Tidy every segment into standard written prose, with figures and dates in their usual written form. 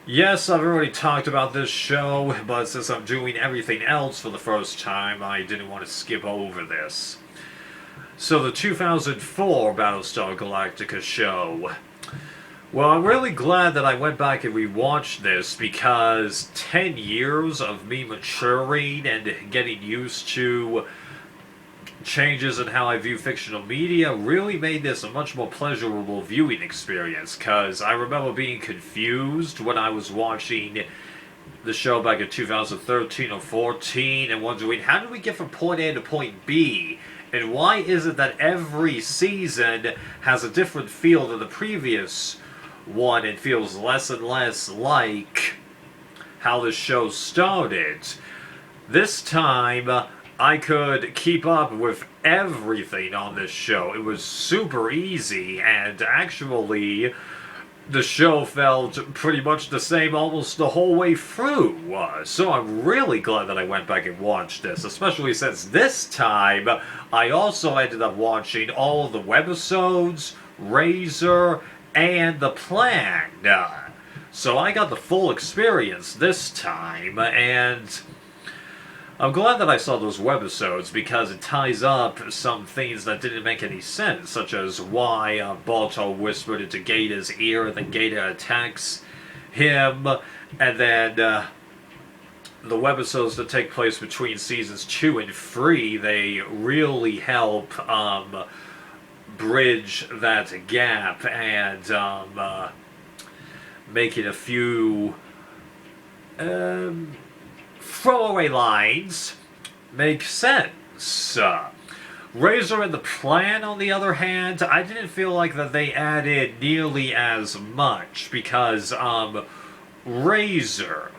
Yes, I've already talked about this show, but since I'm doing everything else for the first time, I didn't want to skip over this. So, the 2004 Battlestar Galactica show. Well, I'm really glad that I went back and rewatched this because 10 years of me maturing and getting used to changes in how I view fictional media really made this a much more pleasurable viewing experience. Because I remember being confused when I was watching the show back in 2013 or 14 and wondering how did we get from point A to point B? And why is it that every season has a different feel than the previous one and feels less and less like how the show started? This time, I could keep up with everything on this show. It was super easy, and actually, the show felt pretty much the same almost the whole way through. So I'm really glad that I went back and watched this, especially since this time I also ended up watching all the webisodes, Razor, and The Plan. So I got the full experience this time, and I'm glad that I saw those webisodes because it ties up some things that didn't make any sense, such as why Balto whispered into Gata's ear and then Gata attacks him, and then the webisodes that take place between seasons 2 and 3, they really help bridge that gap and making a few throwaway lines make sense. Razor and the Plan, on the other hand, I didn't feel like that they added nearly as much because Razor,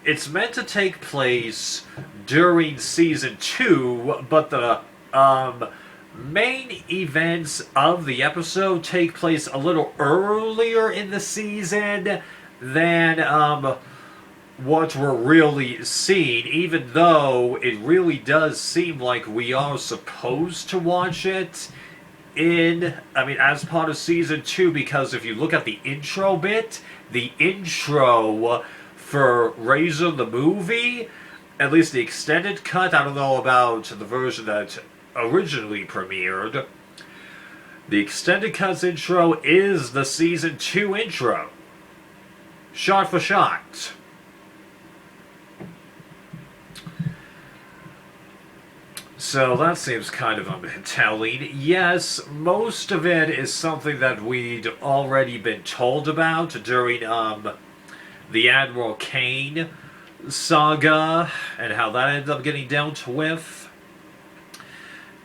it's meant to take place during season 2, but the main events of the episode take place a little earlier in the season than what we're really seeing, even though it really does seem like we are supposed to watch it as part of season 2, because if you look at the intro bit, the intro for Razor the movie, at least the extended cut, I don't know about the version that originally premiered, the extended cut's intro is the season 2 intro. Shot for shot. So that seems kind of telling. Yes, most of it is something that we'd already been told about during the Admiral Kane saga and how that ended up getting dealt with.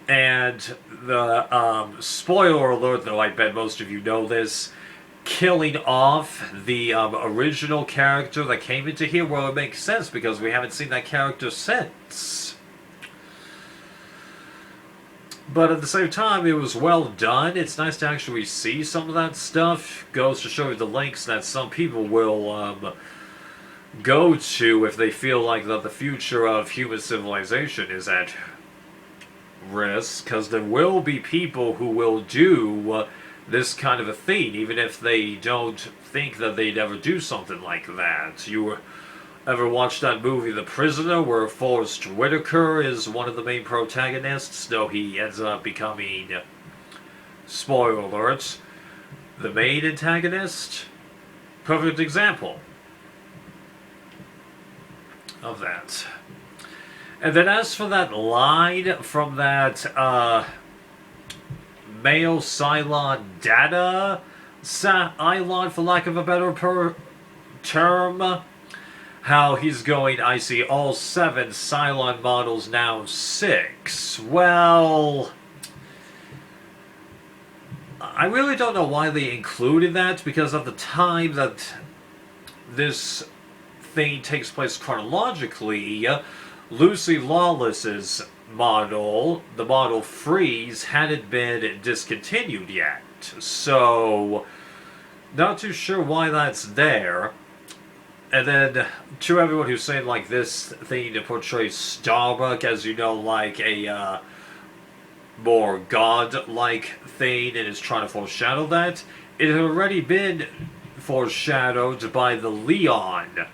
And the spoiler alert, though I bet most of you know this, killing off the original character that came into here, well, it makes sense because we haven't seen that character since. But at the same time, it was well done. It's nice to actually see some of that stuff. Goes to show you the lengths that some people will go to if they feel like that the future of human civilization is at risk. Because there will be people who will do this kind of a thing, even if they don't think that they'd ever do something like that. You ever watched that movie, The Prisoner, where Forrest Whitaker is one of the main protagonists, though he ends up becoming, spoiler alert, the main antagonist? Perfect example of that. And then as for that line from that male Cylon data Cylon, for lack of a better term, how he's going, I see all 7 Cylon models, now 6. Well, I really don't know why they included that, because of the time that this thing takes place chronologically, Lucy Lawless's model, the Model Freeze, hadn't been discontinued yet. So, not too sure why that's there. And then, to everyone who's saying, like, this thing to portray Starbuck as, like a more god-like thing and is trying to foreshadow that, it had already been foreshadowed by the Leon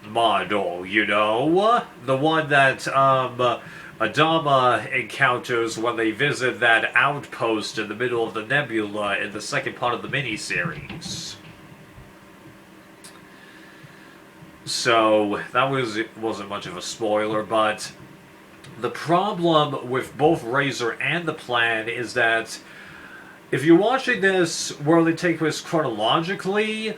model, you know? The one that, Adama encounters when they visit that outpost in the middle of the nebula in the second part of the miniseries. So, that wasn't much of a spoiler, but the problem with both Razor and The Plan is that if you're watching this where they take place chronologically,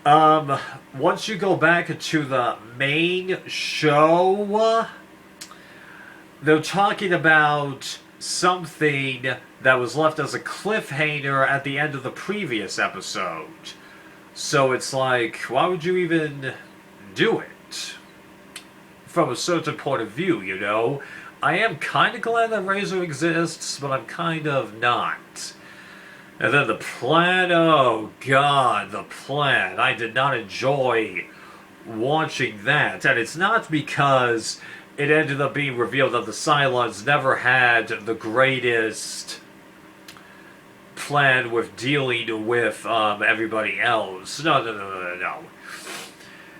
once you go back to the main show, they're talking about something that was left as a cliffhanger at the end of the previous episode. So it's like, why would you even do it? From a certain point of view, you know? I am kind of glad that Razor exists, but I'm kind of not. And then The Plan, oh god, The Plan. I did not enjoy watching that. And it's not because it ended up being revealed that the Cylons never had the greatest plan with dealing with everybody else. No.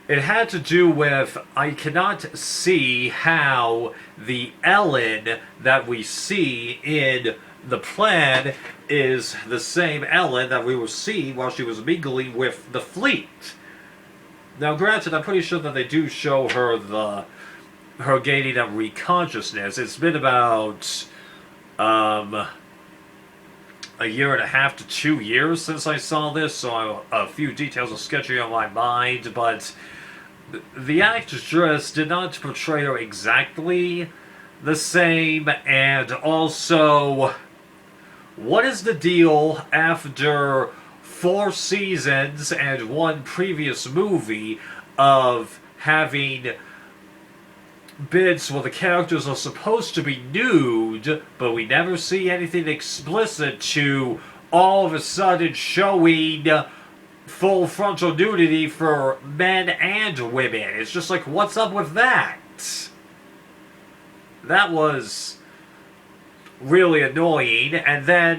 It had to do with, I cannot see how the Ellen that we see in The Plan is the same Ellen that we will see while she was mingling with the fleet. Now granted, I'm pretty sure that they do show her her gaining of reconsciousness. It's been about a year and a half to 2 years since I saw this, so a few details are sketchy on my mind, but the actress did not portray her exactly the same, and also, what is the deal after 4 seasons and 1 previous movie of having bits where the characters are supposed to be nude, but we never see anything explicit, to all of a sudden showing full frontal nudity for men and women? It's just like, what's up with that? That was really annoying. And then,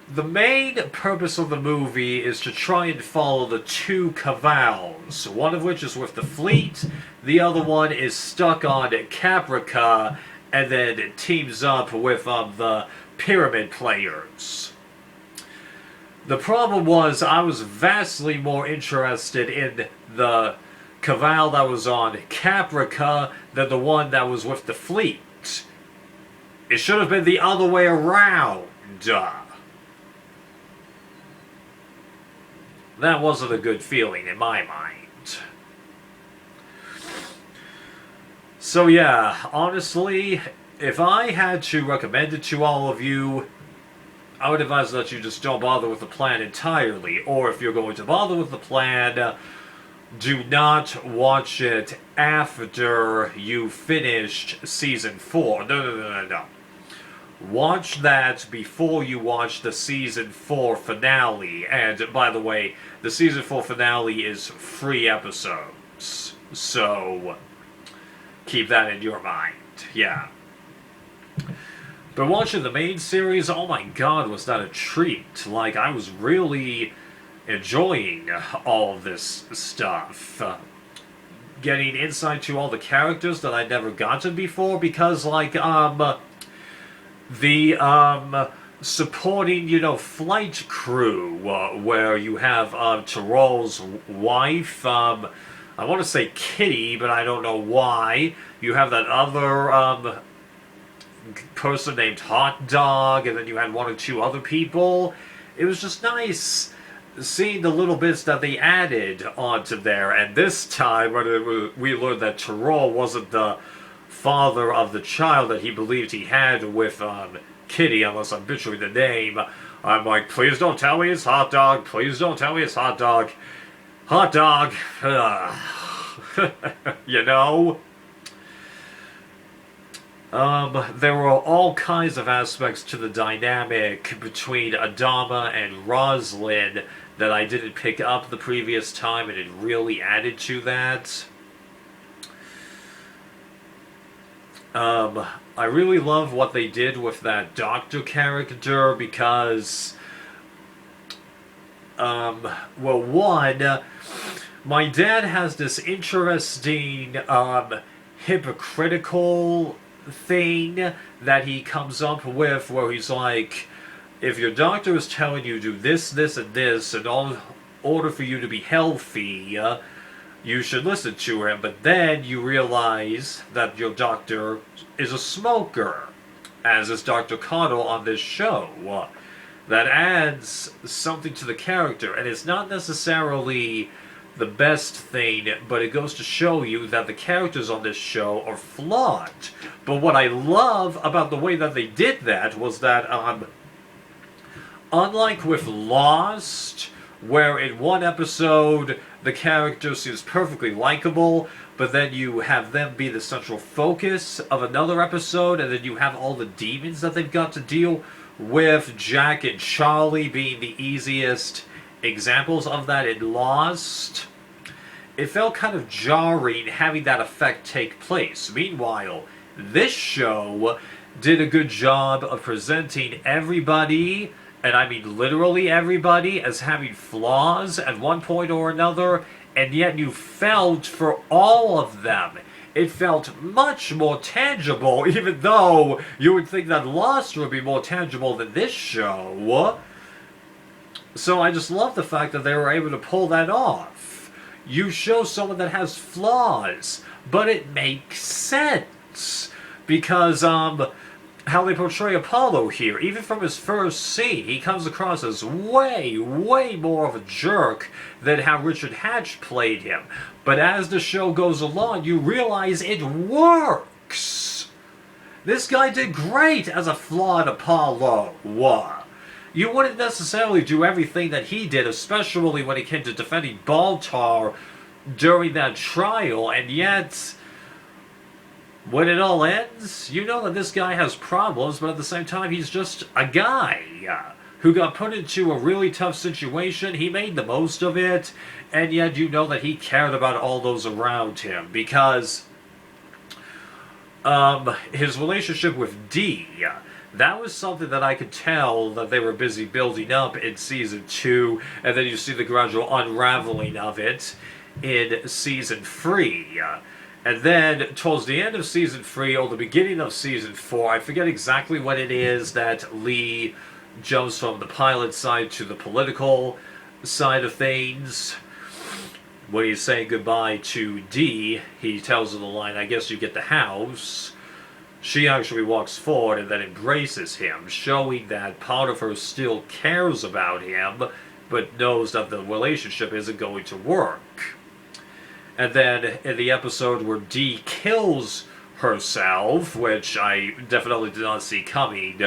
the main purpose of the movie is to try and follow the 2 Cavals, one of which is with the fleet, the other one is stuck on Caprica, and then teams up with the Pyramid players. The problem was, I was vastly more interested in the Caval that was on Caprica than the one that was with the fleet. It should have been the other way around. That wasn't a good feeling in my mind. So yeah, honestly, if I had to recommend it to all of you, I would advise that you just don't bother with The Plan entirely. Or if you're going to bother with The Plan, do not watch it after you finished Season 4. No. Watch that before you watch the Season 4 finale. And, by the way, the Season 4 finale is 3 episodes. So, keep that in your mind. Yeah. But watching the main series, oh my god, was that a treat. Like, I was really enjoying all of this stuff. Getting insight to all the characters that I'd never gotten before, because, like, the supporting, you know, flight crew, where you have Tyrell's wife, I want to say Kitty, but I don't know why. You have that other person named Hot Dog, and then you had 1 or 2 other people. It was just nice seeing the little bits that they added onto there, and this time when we learned that Tyrell wasn't the father of the child that he believed he had with Kitty, unless I'm butchering the name. I'm like, please don't tell me it's Hot Dog, please don't tell me it's Hot Dog. Hot Dog. You know? There were all kinds of aspects to the dynamic between Adama and Roslyn that I didn't pick up the previous time, and it really added to that. I really love what they did with that doctor character, because Well, one, my dad has this interesting, hypocritical thing that he comes up with where he's like, if your doctor is telling you to do this, this, and this in order for you to be healthy, you should listen to him, but then you realize that your doctor is a smoker, as is Dr. Cottle on this show. That adds something to the character, and it's not necessarily the best thing, but it goes to show you that the characters on this show are flawed. But what I love about the way that they did that was that, unlike with Lost, where in one episode the character seems perfectly likable, but then you have them be the central focus of another episode, and then you have all the demons that they've got to deal with, Jack and Charlie being the easiest examples of that in Lost. It felt kind of jarring having that effect take place. Meanwhile, this show did a good job of presenting everybody, and I mean literally everybody, as having flaws at one point or another, and yet you felt for all of them. It felt much more tangible, even though you would think that Lost would be more tangible than this show. So I just love the fact that they were able to pull that off. You show someone that has flaws, but it makes sense. Because, how they portray Apollo here, even from his first scene, he comes across as way, way more of a jerk than how Richard Hatch played him. But as the show goes along, you realize it works. This guy did great as a flawed Apollo. You wouldn't necessarily do everything that he did, especially when it came to defending Baltar during that trial, and yet, when it all ends, you know that this guy has problems, but at the same time, he's just a guy who got put into a really tough situation. He made the most of it, and yet you know that he cared about all those around him, because his relationship with Dee, that was something that I could tell that they were busy building up in Season 2, and then you see the gradual unraveling of it in Season 3. And then, towards the end of Season 3, or the beginning of Season 4, I forget exactly what it is that Lee jumps from the pilot side to the political side of things. When he's saying goodbye to Dee, he tells her the line, "I guess you get the house." She actually walks forward and then embraces him, showing that part of her still cares about him, but knows that the relationship isn't going to work. And then in the episode where Dee kills herself, which I definitely did not see coming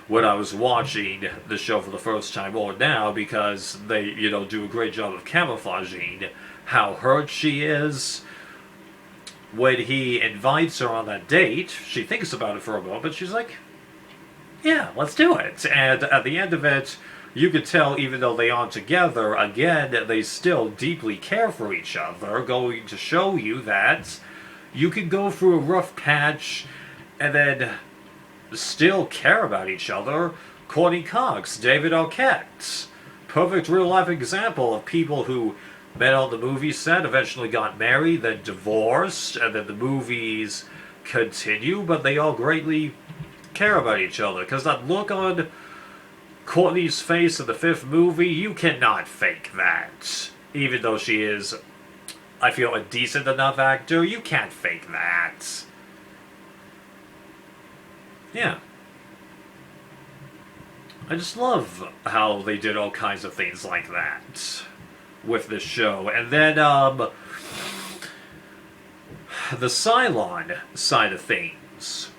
when I was watching the show for the first time or now, because they, do a great job of camouflaging how hurt she is. When he invites her on that date, she thinks about it for a moment, she's like, yeah, let's do it. And at the end of it, you could tell, even though they aren't together, again, they still deeply care for each other, going to show you that you can go through a rough patch and then still care about each other. Courtney Cox, David Arquette, perfect real-life example of people who met on the movie set, eventually got married, then divorced, and then the movies continue, but they all greatly care about each other. Because that look on Courtney's face in the 5th movie, you cannot fake that. Even though she is, I feel, a decent enough actor, you can't fake that. Yeah. I just love how they did all kinds of things like that with this show. And then, the Cylon side of things.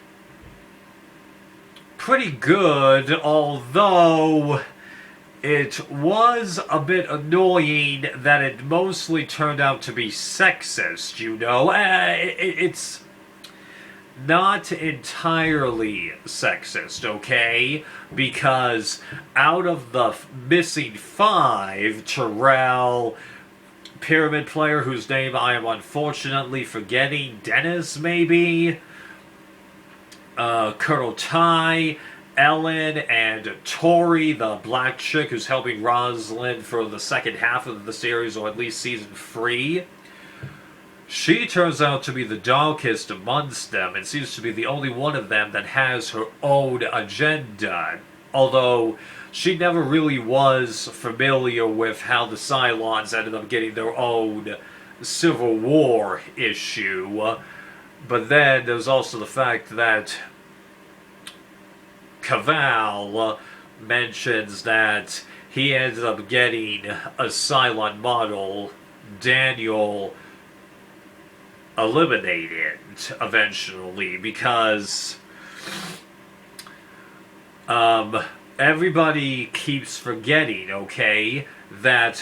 Pretty good, although it was a bit annoying that it mostly turned out to be sexist, It's not entirely sexist, okay? Because out of the missing 5, Terrell, pyramid player whose name I am unfortunately forgetting, Dennis maybe, Colonel Ty, Ellen and Tori, the black chick who's helping Rosalind for the second half of the series, or at least season 3. She turns out to be the darkest amongst them and seems to be the only one of them that has her own agenda. Although she never really was familiar with how the Cylons ended up getting their own Civil War issue. But then there's also the fact that Cavall mentions that he ended up getting a Cylon model, Daniel, eliminated eventually because everybody keeps forgetting, okay, that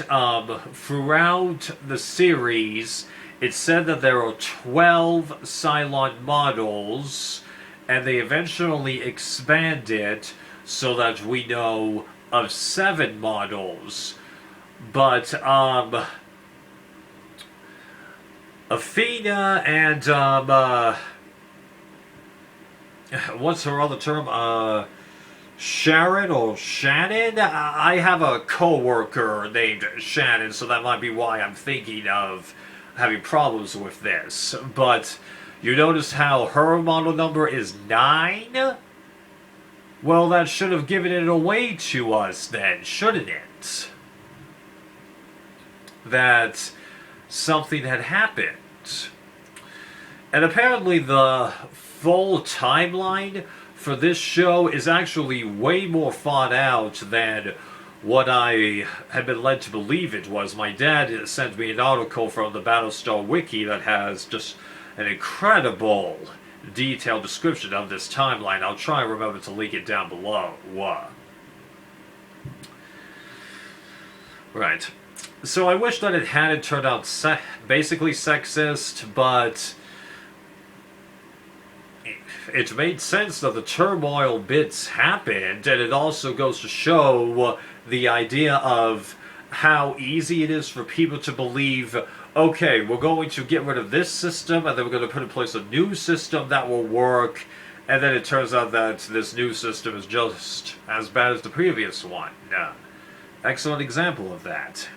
throughout the series it said that there are 12 Cylon models, and they eventually expand it so that we know of 7 models. But Athena and, what's her other term? Sharon or Shannon? I have a co-worker named Shannon, so that might be why I'm thinking of having problems with this. But you notice how her model number is 9? Well, that should have given it away to us then, shouldn't it? That something had happened. And apparently the full timeline for this show is actually way more thought out than what I had been led to believe it was. My dad sent me an article from the Battlestar Wiki that has just an incredible detailed description of this timeline. I'll try and remember to link it down below. Right. So I wish that it hadn't turned out basically sexist, but it made sense that the turmoil bits happened, and it also goes to show the idea of how easy it is for people to believe, okay, we're going to get rid of this system, and then we're going to put in place a new system that will work, and then it turns out that this new system is just as bad as the previous one. Excellent example of that.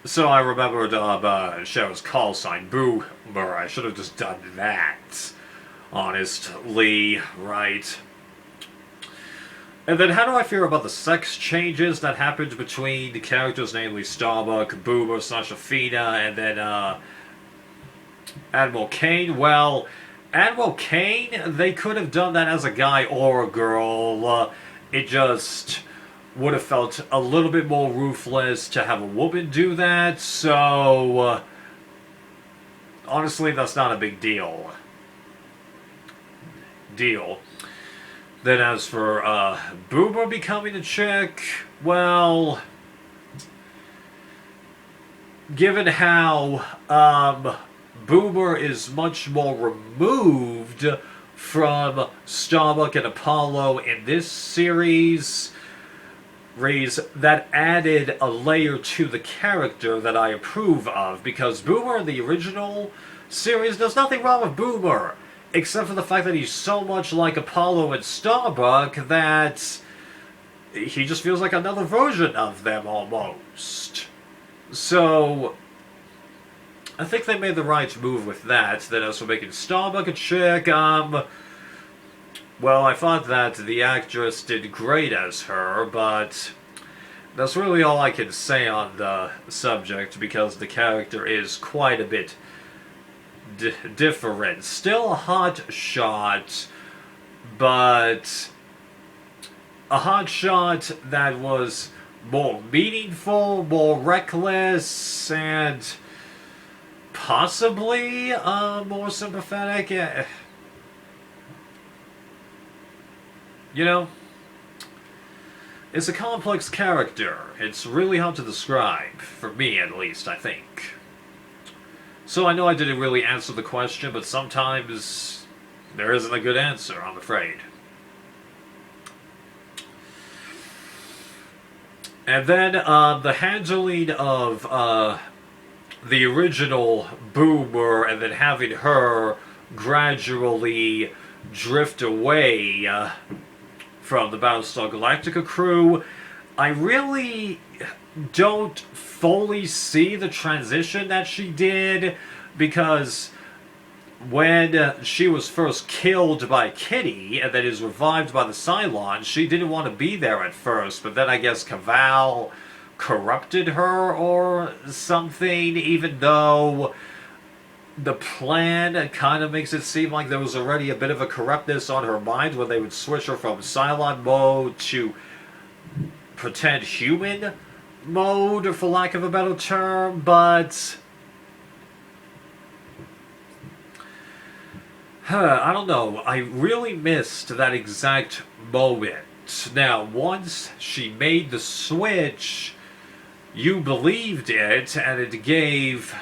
So I remembered Cheryl's call sign, Boomer. I should have just done that. Honestly, right? And then how do I feel about the sex changes that happened between the characters, namely Starbuck, Boomer / Athena, and then Admiral Kane? Well, Admiral Kane, they could have done that as a guy or a girl. It just would have felt a little bit more ruthless to have a woman do that, so honestly, that's not a big deal. Then as for Boomer becoming a chick, well, given how Boomer is much more removed from Starbuck and Apollo in this series, that added a layer to the character that I approve of, because Boomer in the original series, there's nothing wrong with Boomer, except for the fact that he's so much like Apollo and Starbuck that he just feels like another version of them almost. So I think they made the right move with that. Then as for making Starbuck a chick, well, I thought that the actress did great as her, but that's really all I can say on the subject, because the character is quite a bit different. Still a hot shot, but a hot shot that was more meaningful, more reckless, and possibly more sympathetic. You know, it's a complex character. It's really hard to describe, for me at least, I think. So I know I didn't really answer the question, but sometimes there isn't a good answer, I'm afraid. And then the handling of the original Boomer and then having her gradually drift away from the Battlestar Galactica crew, I really don't fully see the transition that she did, because when she was first killed by Kitty and then is revived by the Cylons, she didn't want to be there at first, but then I guess Cavall corrupted her or something, even though the plan kind of makes it seem like there was already a bit of a corruptness on her mind when they would switch her from Cylon mode to pretend human mode, for lack of a better term, but I don't know. I really missed that exact moment. Now, once she made the switch, you believed it, and it gave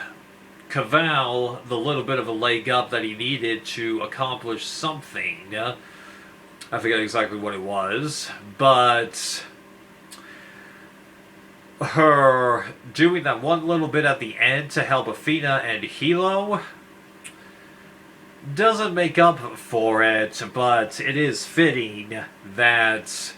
Cavall the little bit of a leg up that he needed to accomplish something. I forget exactly what it was, but her doing that one little bit at the end to help Athena and Hilo doesn't make up for it, but it is fitting that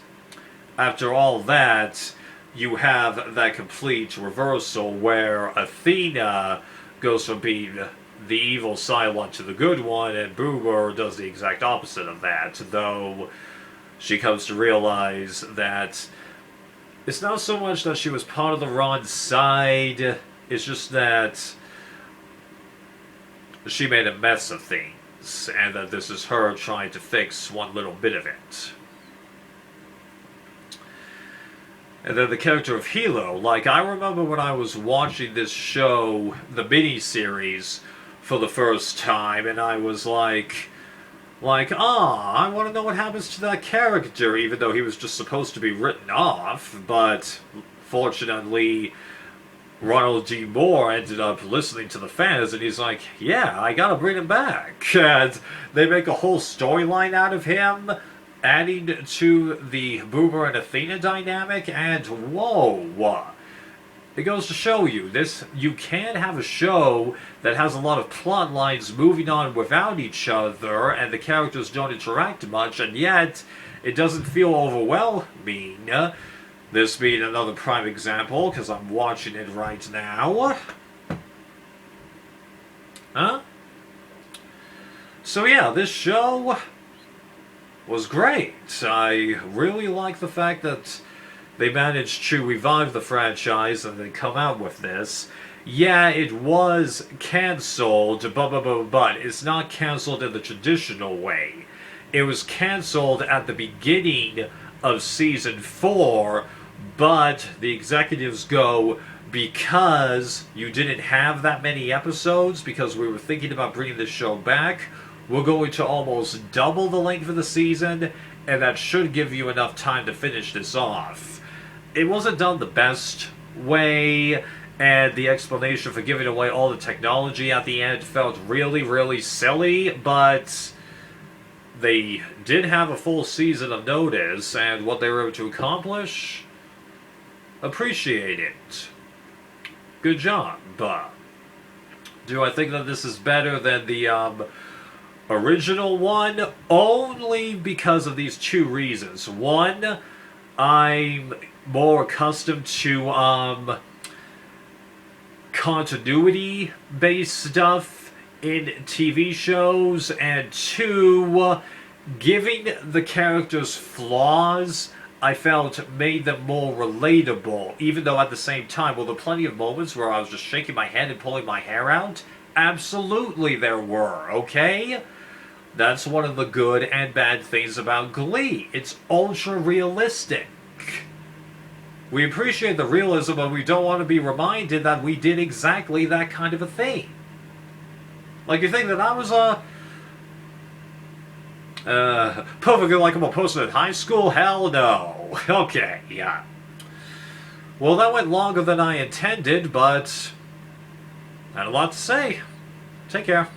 after all that, you have that complete reversal where Athena goes from being the evil Cylon to the good one, and Boomer does the exact opposite of that, though she comes to realize that it's not so much that she was part of the wrong side, it's just that she made a mess of things, and that this is her trying to fix one little bit of it. And then the character of Hilo, like, I remember when I was watching this show, the mini-series, for the first time, and I was like, I want to know what happens to that character, even though he was just supposed to be written off, but fortunately, Ronald D. Moore ended up listening to the fans, and he's like, yeah, I gotta bring him back. And they make a whole storyline out of him, adding to the Boomer and Athena dynamic, and whoa, it goes to show you, you can have a show that has a lot of plot lines moving on without each other, and the characters don't interact much, and yet it doesn't feel overwhelming. This being another prime example, because I'm watching it right now. So yeah, this show was great. I really like the fact that they managed to revive the franchise and then come out with this. Yeah, it was cancelled, but it's not cancelled in the traditional way. It was cancelled at the beginning of Season 4, but the executives go, because you didn't have that many episodes, because we were thinking about bringing this show back, we're going to almost double the length of the season, and that should give you enough time to finish this off. It wasn't done the best way, and the explanation for giving away all the technology at the end felt really, really silly, but they did have a full season of notice, and what they were able to accomplish, appreciate it. Good job. But do I think that this is better than the original one? Only because of these two reasons. One, I'm more accustomed to continuity-based stuff in TV shows, and two, giving the characters flaws, I felt made them more relatable, even though at the same time, were there plenty of moments where I was just shaking my head and pulling my hair out? Absolutely there were, okay? That's one of the good and bad things about Glee. It's ultra-realistic. We appreciate the realism, but we don't want to be reminded that we did exactly that kind of a thing. Like, you think that I was perfectly likable person in high school? Hell no. Okay, yeah. Well, that went longer than I intended, but I had a lot to say. Take care.